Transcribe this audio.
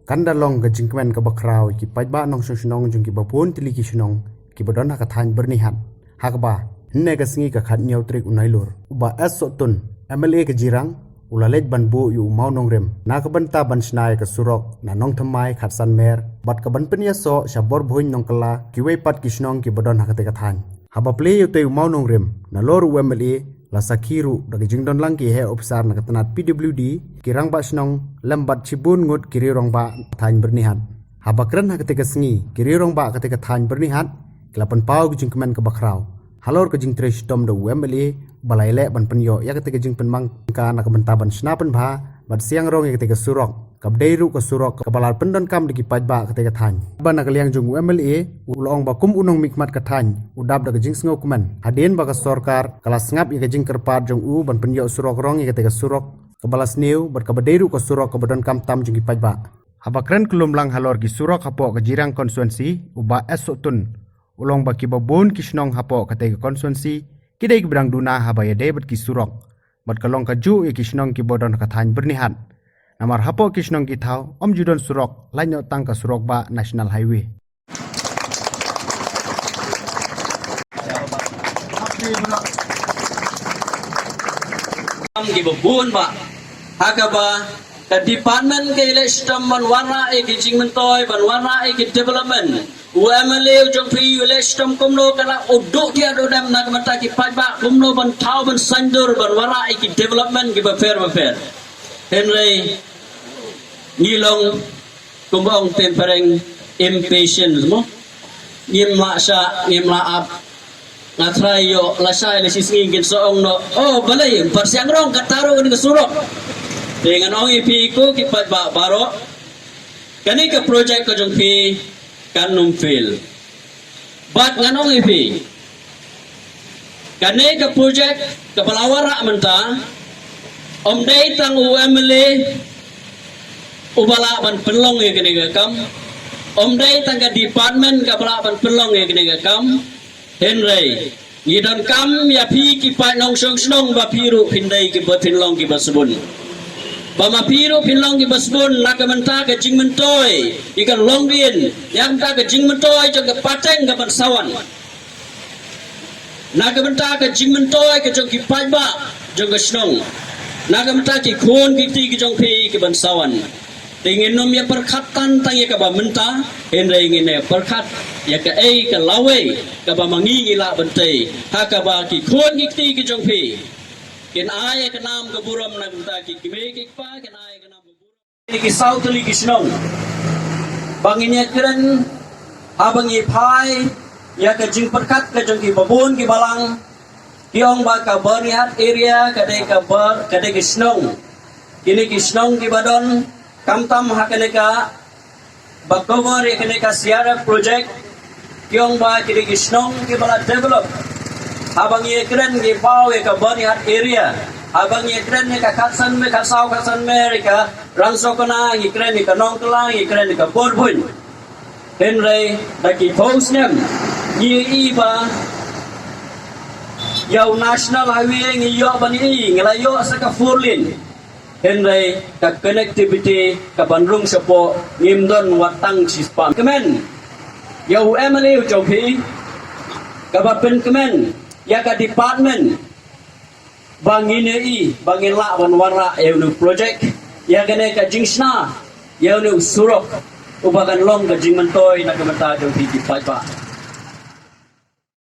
kandalong ke jingkmen ke bakrau ki pajba nong sonong jung ki babun tili ki sonong ki bodon hak than bernihan hakba hne ke singi ka khat nyau trik unailur uba asotun MLA ke jirang ulalej ban bu yu mau nong rem na ka banta ban snai ke surok na nong thamai khat san mer bat ka ban penia so shabor bhoin nong kala ki wei pat ki sonong ki bodon hak te ka than haba ple yu te mau nong rem na lor MLA la sakiru dagi jingdon lang ki he ofisar na katanat PWD kirang ba snong lambat chibun ngut kiri rong ba than bernihan habakran ha ketika sengi kiri rong ba ketika than bernihan kelapan pau jing kemen ke bakrau halor ke jing tres tom do MLA balai le ban penyo ya ketika jing penmang ka na kebentaban snapen ba bat siang rong ketika surok kabdeiru ke surok kabalar pendon kam digi pajba ketika than ban kaliang jung MLA ulong ba kum unong mikmat ka than udap da jing sngo kuman hadien ba ka sorkar kelas ngap ya jing kerpat jung u ban penyo surok rong ketika surok kabalas new bat kabdeiru ke surok kabadon kam tam jing pajba habakran kelum lang halor gi surok hapo ke jirang konstituensi uba esotun ulong ba ki babon kisnong hapo ketika konstituensi kidai ki brang duna habaya debat ki surok bat kalong ka ju ya kisnong ki bodon ka than bernihan Namar hapo kisnong kitau om judon surok lanyo tangka surok ba national highway. Ki babun ba hakaba ka department ke election ban warna e ki jingmentoy ban warna e ki development UMLA jong pri election kumno kala uduk dia do dam na kamata ki pajba kumno ban thau ban sandur ban warna e ki development ki ba fair Henry ngilong kumbong tempereng impatient mo ngimla sa ngimla ap ngatrayo lasay lesis ngingin soong no oh balay parsiang rong kataro ni kasurok dengan ong ipi ko kipat ba baro kani ka project ko jong pi kanum fail but nganong ipi kani ka project ka palawara menta om day tang UMLA ubala ban pelong ye kene kam om day tang ka department ka bala ban pelong ye kene kam Henry yidon kam ya pi ki pa nong song snong ba piru pindai ki ba pinlong ki basbun ba ma piru pinlong ki basbun na ka menta ka jingmentoy ikan longbien yang ta ka jingmentoy jong ka pateng ka ban sawan na ka menta ka jingmentoy ka jong ki pajba jong ka snong Nagamta ki khon ki ti ki jong phi ki ban sawan tingin nom ya perkhatan tang ya ka ba menta henre ngin ne perkhat ya ka ei ka lawe ka ba mangi ngila bante ha ka ba ki khon ki ti ki jong phi ken ai ka nam ka buram nagamta ki me ki pa ken ai ka nam ka buram ki south li ki snong bangin ya kren abang i phai ya ka jing perkhat ka jong ki babun ki balang Kiong ba ka barihat area kadai ka bar kadai kisnong kini kisnong ki badon kamtam hakane ka bakover ekane ka siara project kiong ba kini kisnong ki bala develop abang ye kren ki pau ka barihat area abang ye kren ka katsan me ka sau katsan Amerika rangso kana ye kren ka nong kala ye kren ka borbun henry daki post nem ye iba Yau national highway ngiyo bani ngelayo saka furlin henry ka connectivity ka bandrung sapo ngimdon watang sispam kemen yau MLA ujopi ka bapen kemen ya ka department bangine i bangin la ban warra yau project ya gane ka jingsna yau surok ubakan long ka jingmentoy na kamata jopi di pajba